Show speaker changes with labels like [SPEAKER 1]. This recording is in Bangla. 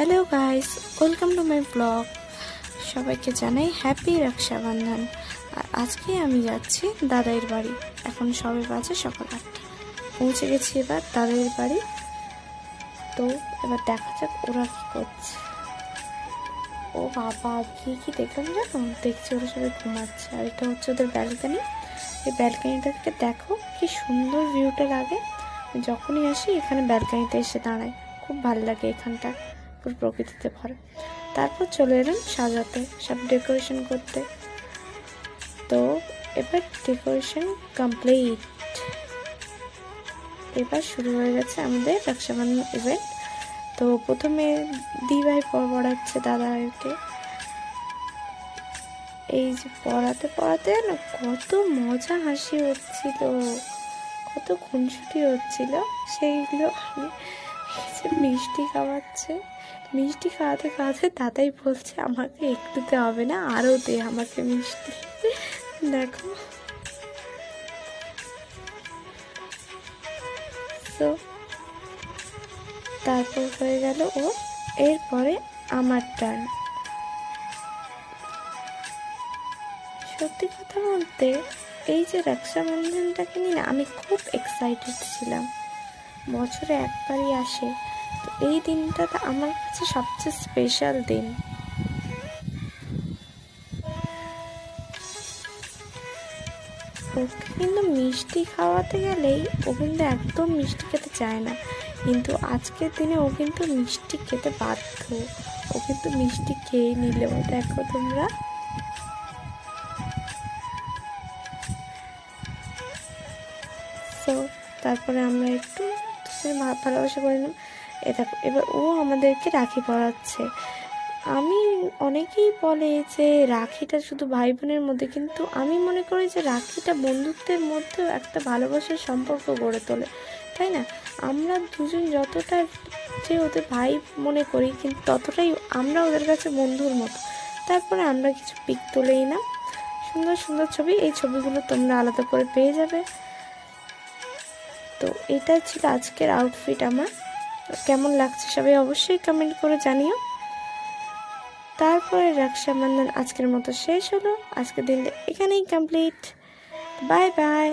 [SPEAKER 1] Hello guys, welcome to my blog. সবাইকে জানাই হ্যাপি রক্ষাবন্ধন। আর আজকে আমি যাচ্ছি দাদাইয়ের বাড়ি। এখন সবে বাজে সকাল 8টা। পৌঁছে গেছি এবার দাদাইয়ের বাড়ি। তো এবার দেখা যাক ওরা কি করছে। ও বাবা, কি কি দেখলাম জানো? দেখছি ওরা সবাই ঘুমাচ্ছে। আর এটা হচ্ছে ওদের ব্যালকানি। এই ব্যালকানিটা থেকে দেখো কি সুন্দর ভিউটা লাগে। যখনই আসি এখানে ব্যালকানিতে এসে দাঁড়াই, খুব ভালো লাগে এখানটা, পুরো প্রকৃতিতে ভরা। তারপর চলে এলাম সাজাতে, সব ডেকোরেশন করতে। তো এবার ডেকোরেশন কমপ্লিট। এবার শুরু হয়ে গেছে আমাদের রক্ষাবন্ধন ইভেন্ট। তো প্রথমে দিভাই পড়াচ্ছে দাদাকে। এই যে পড়াতে পড়াতে না কত মজা হাসি হচ্ছিল, কত খুনসুটি হচ্ছিল। সেইগুলো আমি মিষ্টি খাওয়াচ্ছে, মিষ্টি খাওয়াতে খাওয়াতে দাদাই বলছে আমাকে একটুতে হবে না, আরও দে আমাকে মিষ্টি। দেখো, তো তারপর হয়ে গেল ও, এরপরে আমার টার্ন। সত্যি কথা বলতে এই যে রক্ষাবন্ধনটাকে নিয়ে না আমি খুব এক্সাইটেড ছিলাম। বছরে একবারই আসে, তো এই দিনটাতে আমার কাছে সবচেয়ে স্পেশাল দিন। ওকে কিন্তু মিষ্টি খাওয়াতে গেলেই ও কিন্তু একদম মিষ্টি খেতে চায় না, কিন্তু আজকের দিনে ও কিন্তু মিষ্টি খেতে বাধ্য। ও কিন্তু মিষ্টি খেয়ে নিল, দেখো তোমরা। তো তারপরে আমরা একটু ভালোবাসা করে নিলাম। এ দেখো এবার ও আমাদেরকে রাখি পরাচ্ছে। আমি অনেকেই বলে যে রাখিটা শুধু ভাই বোনের মধ্যে, কিন্তু আমি মনে করি যে রাখিটা বন্ধুত্বের মধ্যেও একটা ভালোবাসার সম্পর্ক গড়ে তোলে, তাই না? আমরা দুজন যতটা যে ওদের ভাই মনে করি, কিন্তু ততটাই আমরা ওদের কাছে বন্ধুর মতো। তারপরে আমরা কিছু পিক তুলেই না, সুন্দর সুন্দর ছবি। এই ছবিগুলো তোমরা আলাদা করে পেয়ে যাবে। তো এটা ছিল আজকের আউটফিট আমার। কেমন লাগছে সবাই অবশ্যই কমেন্ট করে জানিও। তারপরে রক্ষাবন্ধন আজকের মতো শেষ হলো। আজকের দিনটা এখানেই কমপ্লিট। Bye bye.